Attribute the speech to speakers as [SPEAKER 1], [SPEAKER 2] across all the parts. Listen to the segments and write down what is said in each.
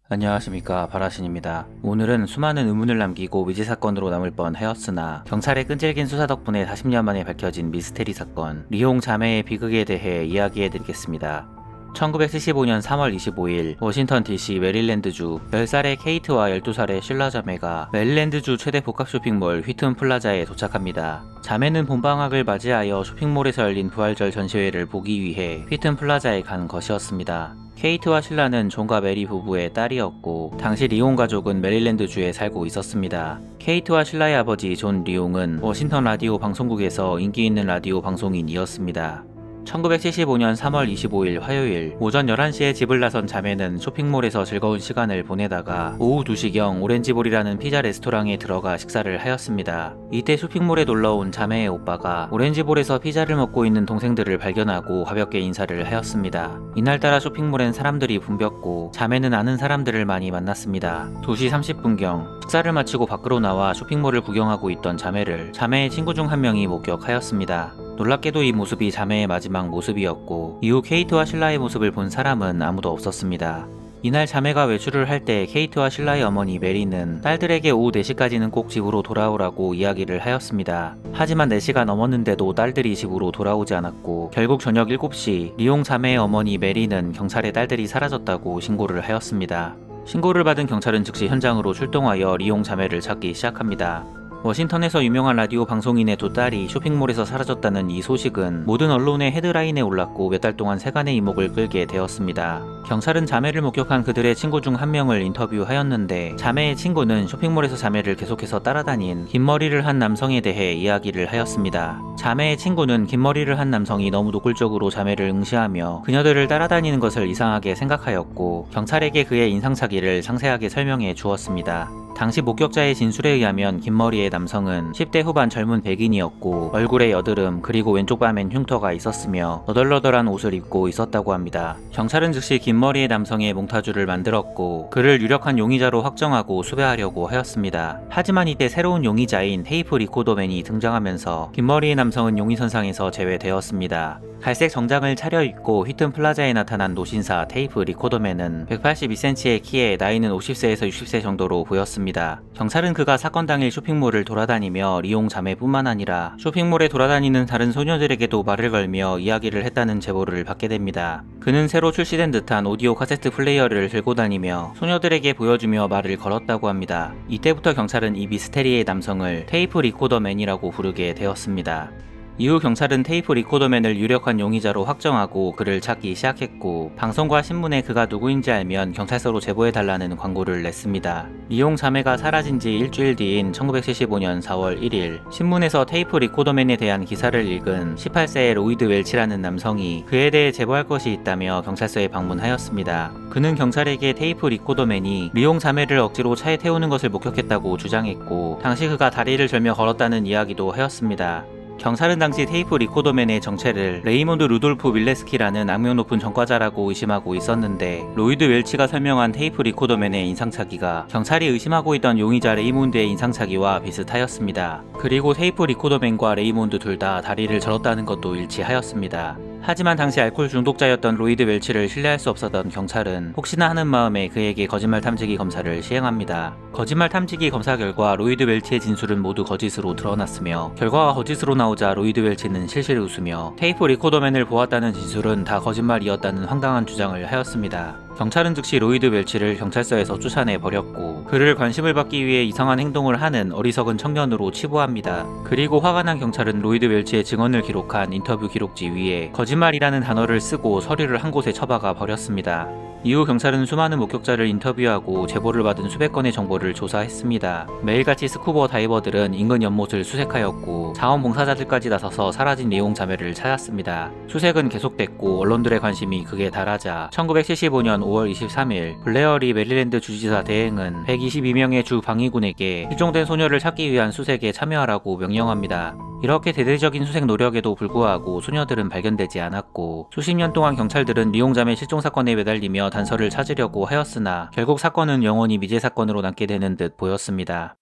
[SPEAKER 1] 안녕하십니까, 바라신입니다. 오늘은 수많은 의문을 남기고 미제 사건으로 남을 뻔하였으나 경찰의 끈질긴 수사 덕분에 40년 만에 밝혀진 미스테리 사건 리옹 자매의 비극에 대해 이야기해드리겠습니다. 1975년 3월 25일 워싱턴 DC 메릴랜드주 10살의 케이트와 12살의 실라 자매가 메릴랜드주 최대 복합 쇼핑몰 휘튼 플라자에 도착합니다. 자매는 봄방학을 맞이하여 쇼핑몰에서 열린 부활절 전시회를 보기 위해 휘튼 플라자에 간 것이었습니다. 케이트와 실라는 존과 메리 부부의 딸이었고 당시 리옹 가족은 메릴랜드주에 살고 있었습니다. 케이트와 실라의 아버지 존 리옹은 워싱턴 라디오 방송국에서 인기 있는 라디오 방송인이었습니다. 1975년 3월 25일 화요일 오전 11시에 집을 나선 자매는 쇼핑몰에서 즐거운 시간을 보내다가 오후 2시경 오렌지볼이라는 피자 레스토랑에 들어가 식사를 하였습니다. 이때 쇼핑몰에 놀러온 자매의 오빠가 오렌지볼에서 피자를 먹고 있는 동생들을 발견하고 가볍게 인사를 하였습니다. 이날따라 쇼핑몰엔 사람들이 붐볐고 자매는 아는 사람들을 많이 만났습니다. 2시 30분경 식사를 마치고 밖으로 나와 쇼핑몰을 구경하고 있던 자매를 자매의 친구 중 한 명이 목격하였습니다. 놀랍게도 이 모습이 자매의 마지막 모습이었고 이후 케이트와 실라의 모습을 본 사람은 아무도 없었습니다. 이날 자매가 외출을 할 때 케이트와 실라의 어머니 메리는 딸들에게 오후 4시까지는 꼭 집으로 돌아오라고 이야기를 하였습니다. 하지만 4시가 넘었는데도 딸들이 집으로 돌아오지 않았고 결국 저녁 7시 리옹 자매의 어머니 메리는 경찰에 딸들이 사라졌다고 신고를 하였습니다. 신고를 받은 경찰은 즉시 현장으로 출동하여 리옹 자매를 찾기 시작합니다. 워싱턴에서 유명한 라디오 방송인의 두 딸이 쇼핑몰에서 사라졌다는 이 소식은 모든 언론의 헤드라인에 올랐고 몇 달 동안 세간의 이목을 끌게 되었습니다. 경찰은 자매를 목격한 그들의 친구 중 한 명을 인터뷰하였는데 자매의 친구는 쇼핑몰에서 자매를 계속해서 따라다닌 긴 머리를 한 남성에 대해 이야기를 하였습니다. 자매의 친구는 긴 머리를 한 남성이 너무 노골적으로 자매를 응시하며 그녀들을 따라다니는 것을 이상하게 생각하였고 경찰에게 그의 인상착의를 상세하게 설명해 주었습니다. 당시 목격자의 진술에 의하면 긴 머리의 남성은 10대 후반 젊은 백인이었고 얼굴에 여드름 그리고 왼쪽 밤엔 흉터가 있었으며 너덜너덜한 옷을 입고 있었다고 합니다. 경찰은 즉시 긴 머리의 남성의 몽타주를 만들었고 그를 유력한 용의자로 확정하고 수배하려고 하였습니다. 하지만 이때 새로운 용의자인 테이프 리코더맨이 등장하면서 긴 머리의 남성은 용의선상에서 제외되었습니다. 갈색 정장을 차려입고 휘튼 플라자에 나타난 노신사 테이프 리코더맨은 182cm의 키에 나이는 50세에서 60세 정도로 보였습니다. 경찰은 그가 사건 당일 쇼핑몰을 돌아다니며 리옹 자매뿐만 아니라 쇼핑몰에 돌아다니는 다른 소녀들에게도 말을 걸며 이야기를 했다는 제보를 받게 됩니다. 그는 새로 출시된 듯한 오디오 카세트 플레이어를 들고 다니며 소녀들에게 보여주며 말을 걸었다고 합니다. 이때부터 경찰은 이 미스테리의 남성을 테이프 리코더맨이라고 부르게 되었습니다. 이후 경찰은 테이프 리코더맨을 유력한 용의자로 확정하고 그를 찾기 시작했고 방송과 신문에 그가 누구인지 알면 경찰서로 제보해달라는 광고를 냈습니다. 리옹 자매가 사라진 지 일주일 뒤인 1975년 4월 1일 신문에서 테이프 리코더맨에 대한 기사를 읽은 18세의 로이드 웰치라는 남성이 그에 대해 제보할 것이 있다며 경찰서에 방문하였습니다. 그는 경찰에게 테이프 리코더맨이 리옹 자매를 억지로 차에 태우는 것을 목격했다고 주장했고 당시 그가 다리를 절며 걸었다는 이야기도 하였습니다. 경찰은 당시 테이프 리코더맨의 정체를 레이몬드 루돌프 밀레스키라는 악명 높은 전과자라고 의심하고 있었는데 로이드 웰치가 설명한 테이프 리코더맨의 인상착의가 경찰이 의심하고 있던 용의자 레이몬드의 인상착의와 비슷하였습니다. 그리고 테이프 리코더맨과 레이몬드 둘 다 다리를 절었다는 것도 일치하였습니다. 하지만 당시 알코올 중독자였던 로이드 웰치를 신뢰할 수 없었던 경찰은 혹시나 하는 마음에 그에게 거짓말 탐지기 검사를 시행합니다. 거짓말 탐지기 검사 결과 로이드 웰치의 진술은 모두 거짓으로 드러났으며 결과가 거짓으로 나오자 로이드 웰치는 실실 웃으며 테이프 리코더맨을 보았다는 진술은 다 거짓말이었다는 황당한 주장을 하였습니다. 경찰은 즉시 로이드 웰치를 경찰서에서 쫓아내 버렸고 그를 관심을 받기 위해 이상한 행동을 하는 어리석은 청년으로 치부합니다. 그리고 화가 난 경찰은 로이드 웰치의 증언을 기록한 인터뷰 기록지 위에 거짓말이라는 단어를 쓰고 서류를 한 곳에 처박아 버렸습니다. 이후 경찰은 수많은 목격자를 인터뷰하고 제보를 받은 수백 건의 정보를 조사했습니다. 매일같이 스쿠버 다이버들은 인근 연못을 수색하였고 자원봉사자들까지 나서서 사라진 리옹 자매를 찾았습니다. 수색은 계속됐고 언론들의 관심이 극에 달하자 1975년 5월 23일 블레어리 메릴랜드 주지사 대행은 122명의 주 방위군에게 실종된 소녀를 찾기 위한 수색에 참여하라고 명령합니다. 이렇게 대대적인 수색 노력에도 불구하고 소녀들은 발견되지 않았고 수십 년 동안 경찰들은 리옹 자매 실종 사건에 매달리며 단서를 찾으려고 하였으나 결국 사건은 영원히 미제 사건으로 남게 되는 듯 보였습니다.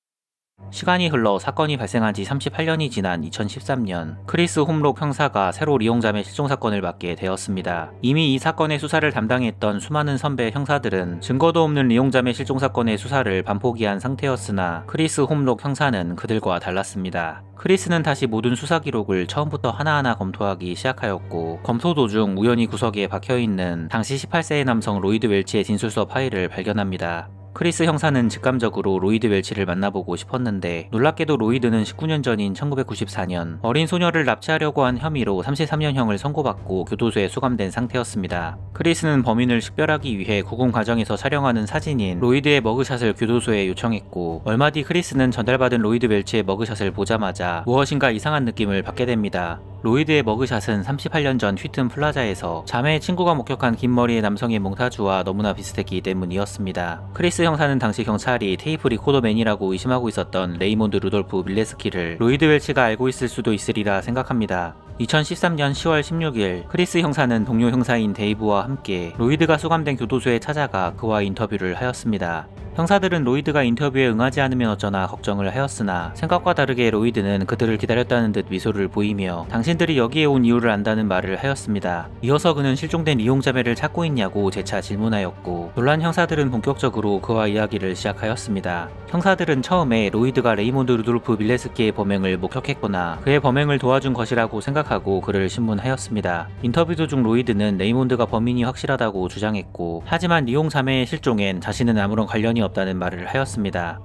[SPEAKER 1] 시간이 흘러 사건이 발생한 지 38년이 지난 2013년, 크리스 홈록 형사가 새로 리용자매 실종 사건을 맡게 되었습니다. 이미 이 사건의 수사를 담당했던 수많은 선배 형사들은 증거도 없는 리용자매 실종 사건의 수사를 반포기한 상태였으나 크리스 홈록 형사는 그들과 달랐습니다. 크리스는 다시 모든 수사 기록을 처음부터 하나하나 검토하기 시작하였고, 검토 도중 우연히 구석에 박혀있는 당시 18세의 남성 로이드 웰치의 진술서 파일을 발견합니다. 크리스 형사는 직감적으로 로이드 웰치를 만나보고 싶었는데, 놀랍게도 로이드는 19년 전인 1994년 어린 소녀를 납치하려고 한 혐의로 33년형을 선고받고 교도소에 수감된 상태였습니다. 크리스는 범인을 식별하기 위해 구금 과정에서 촬영하는 사진인 로이드의 머그샷을 교도소에 요청했고, 얼마 뒤 크리스는 전달받은 로이드 웰치의 머그샷을 보자마자 무엇인가 이상한 느낌을 받게 됩니다. 로이드의 머그샷은 38년 전 휘튼 플라자에서 자매의 친구가 목격한 긴 머리의 남성의 몽타주와 너무나 비슷했기 때문이었습니다. 크리스 형사는 당시 경찰이 테이프 리코더맨이라고 의심하고 있었던 레이몬드 루돌프 밀레스키를 로이드 웰치가 알고 있을 수도 있으리라 생각합니다. 2013년 10월 16일, 크리스 형사는 동료 형사인 데이브와 함께 로이드가 수감된 교도소에 찾아가 그와 인터뷰를 하였습니다. 형사들은 로이드가 인터뷰에 응하지 않으면 어쩌나 걱정을 하였으나, 생각과 다르게 로이드는 그들을 기다렸다는 듯 미소를 보이며 당신들이 여기에 온 이유를 안다는 말을 하였습니다. 이어서 그는 실종된 이용자매를 찾고 있냐고 재차 질문하였고, 놀란 형사들은 본격적으로 그와 이야기를 시작하였습니다. 형사들은 처음에 로이드가 레이몬드 루돌프 밀레스키의 범행을 목격했거나 그의 범행을 도와준 것이라고 생각하고 그를 신문하였습니다. 인터뷰 도중 로이드는 레이몬드가 범인이 확실하다고 주장했고, 하지만 이용자매의 실종엔 자신은 아무런 관련이 없다는 말을 하였습니다.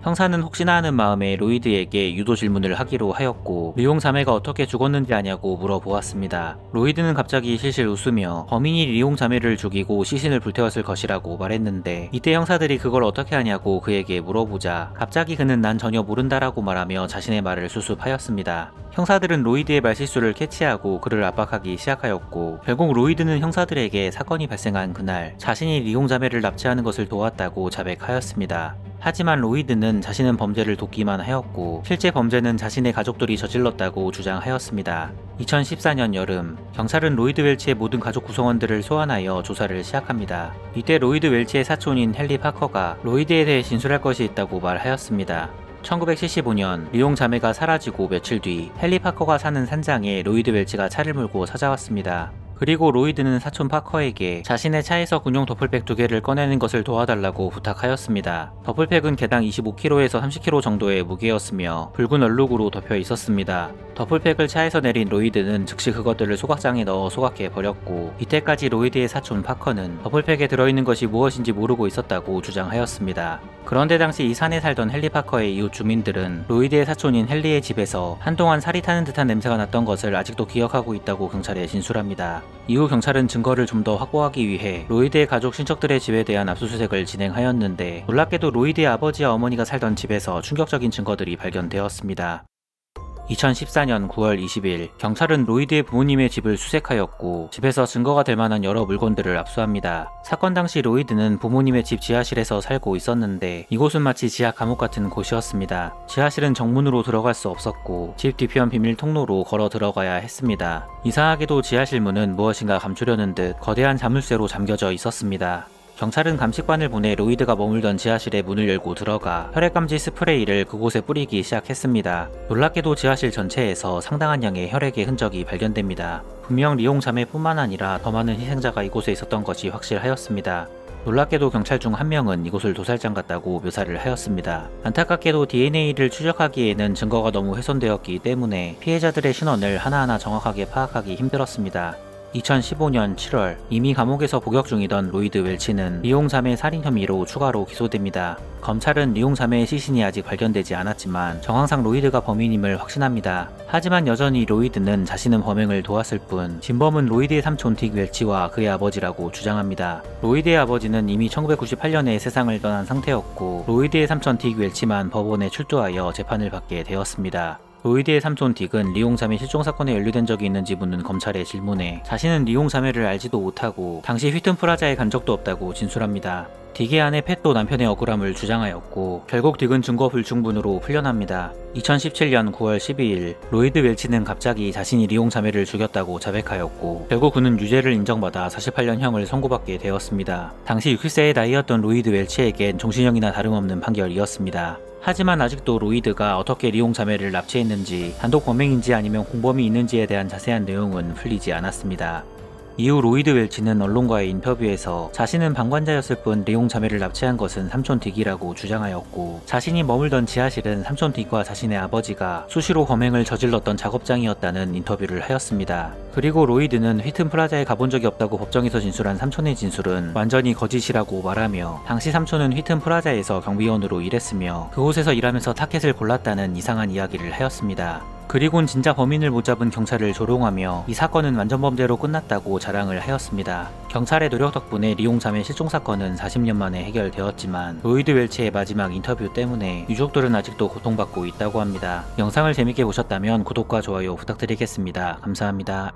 [SPEAKER 1] 형사는 혹시나 하는 마음에 로이드에게 유도 질문을 하기로 하였고, 리용자매가 어떻게 죽었는지 아냐고 물어보았습니다. 로이드는 갑자기 실실 웃으며 범인이 리용자매를 죽이고 시신을 불태웠을 것이라고 말했는데, 이때 형사들이 그걸 어떻게 하냐고 그에게 물어보자 갑자기 그는 난 전혀 모른다라고 말하며 자신의 말을 수습하였습니다. 형사들은 로이드의 말실수를 캐치하고 그를 압박하기 시작하였고, 결국 로이드는 형사들에게 사건이 발생한 그날 자신이 리용자매를 납치하는 것을 도왔다고 자백하였습니다. 하지만 로이드는 자신은 범죄를 돕기만 하였고, 실제 범죄는 자신의 가족들이 저질렀다고 주장하였습니다. 2014년 여름, 경찰은 로이드 웰치의 모든 가족 구성원들을 소환하여 조사를 시작합니다. 이때 로이드 웰치의 사촌인 헨리 파커가 로이드에 대해 진술할 것이 있다고 말하였습니다. 1975년 리용 자매가 사라지고 며칠 뒤 헨리 파커가 사는 산장에 로이드 웰치가 차를 몰고 찾아왔습니다. 그리고 로이드는 사촌 파커에게 자신의 차에서 군용 더플백 2개를 꺼내는 것을 도와달라고 부탁하였습니다. 더플백은 개당 25kg에서 30kg 정도의 무게였으며 붉은 얼룩으로 덮여 있었습니다. 더플백을 차에서 내린 로이드는 즉시 그것들을 소각장에 넣어 소각해 버렸고, 이때까지 로이드의 사촌 파커는 더플백에 들어있는 것이 무엇인지 모르고 있었다고 주장하였습니다. 그런데 당시 이 산에 살던 헨리 파커의 이웃 주민들은 로이드의 사촌인 헨리의 집에서 한동안 살이 타는 듯한 냄새가 났던 것을 아직도 기억하고 있다고 경찰에 진술합니다. 이후 경찰은 증거를 좀 더 확보하기 위해 로이드의 가족 친척들의 집에 대한 압수수색을 진행하였는데, 놀랍게도 로이드의 아버지와 어머니가 살던 집에서 충격적인 증거들이 발견되었습니다. 2014년 9월 20일, 경찰은 로이드의 부모님의 집을 수색하였고, 집에서 증거가 될 만한 여러 물건들을 압수합니다. 사건 당시 로이드는 부모님의 집 지하실에서 살고 있었는데, 이곳은 마치 지하 감옥 같은 곳이었습니다. 지하실은 정문으로 들어갈 수 없었고, 집 뒤편 비밀 통로로 걸어 들어가야 했습니다. 이상하게도 지하실 문은 무엇인가 감추려는 듯 거대한 자물쇠로 잠겨져 있었습니다. 경찰은 감식반을 보내 로이드가 머물던 지하실의 문을 열고 들어가 혈액감지 스프레이를 그곳에 뿌리기 시작했습니다. 놀랍게도 지하실 전체에서 상당한 양의 혈액의 흔적이 발견됩니다. 분명 리용자매뿐만 아니라 더 많은 희생자가 이곳에 있었던 것이 확실하였습니다. 놀랍게도 경찰 중 한 명은 이곳을 도살장 같다고 묘사를 하였습니다. 안타깝게도 DNA를 추적하기에는 증거가 너무 훼손되었기 때문에 피해자들의 신원을 하나하나 정확하게 파악하기 힘들었습니다. 2015년 7월, 이미 감옥에서 복역 중이던 로이드 웰치는 리용자매 살인 혐의로 추가로 기소됩니다. 검찰은 리용자매의 시신이 아직 발견되지 않았지만 정황상 로이드가 범인임을 확신합니다. 하지만 여전히 로이드는 자신은 범행을 도왔을 뿐 진범은 로이드의 삼촌 딕 웰치와 그의 아버지라고 주장합니다. 로이드의 아버지는 이미 1998년에 세상을 떠난 상태였고, 로이드의 삼촌 딕 웰치만 법원에 출두하여 재판을 받게 되었습니다. 로이드의 삼촌 딕은 리용자매 실종 사건에 연루된 적이 있는지 묻는 검찰의 질문에 자신은 리용자매를 알지도 못하고 당시 휘튼 프라자에 간 적도 없다고 진술합니다. 딕의 아내 팻도 남편의 억울함을 주장하였고, 결국 딕은 증거 불충분으로 풀려납니다. 2017년 9월 12일, 로이드 웰치는 갑자기 자신이 리용자매를 죽였다고 자백하였고, 결국 그는 유죄를 인정받아 48년형을 선고받게 되었습니다. 당시 60세의 나이였던 로이드 웰치에겐 종신형이나 다름없는 판결이었습니다. 하지만 아직도 로이드가 어떻게 리옹 자매를 납치했는지, 단독 범행인지 아니면 공범이 있는지에 대한 자세한 내용은 풀리지 않았습니다. 이후 로이드 웰치는 언론과의 인터뷰에서 자신은 방관자였을 뿐 리옹 자매를 납치한 것은 삼촌 딕이라고 주장하였고, 자신이 머물던 지하실은 삼촌 딕과 자신의 아버지가 수시로 범행을 저질렀던 작업장이었다는 인터뷰를 하였습니다. 그리고 로이드는 휘튼 플라자에 가본 적이 없다고 법정에서 진술한 삼촌의 진술은 완전히 거짓이라고 말하며, 당시 삼촌은 휘튼 플라자에서 경비원으로 일했으며 그곳에서 일하면서 타켓을 골랐다는 이상한 이야기를 하였습니다. 그리곤 진짜 범인을 못 잡은 경찰을 조롱하며 이 사건은 완전 범죄로 끝났다고 자랑을 하였습니다. 경찰의 노력 덕분에 리옹 자매 실종 사건은 40년 만에 해결되었지만 로이드 웰치의 마지막 인터뷰 때문에 유족들은 아직도 고통받고 있다고 합니다. 영상을 재밌게 보셨다면 구독과 좋아요 부탁드리겠습니다. 감사합니다.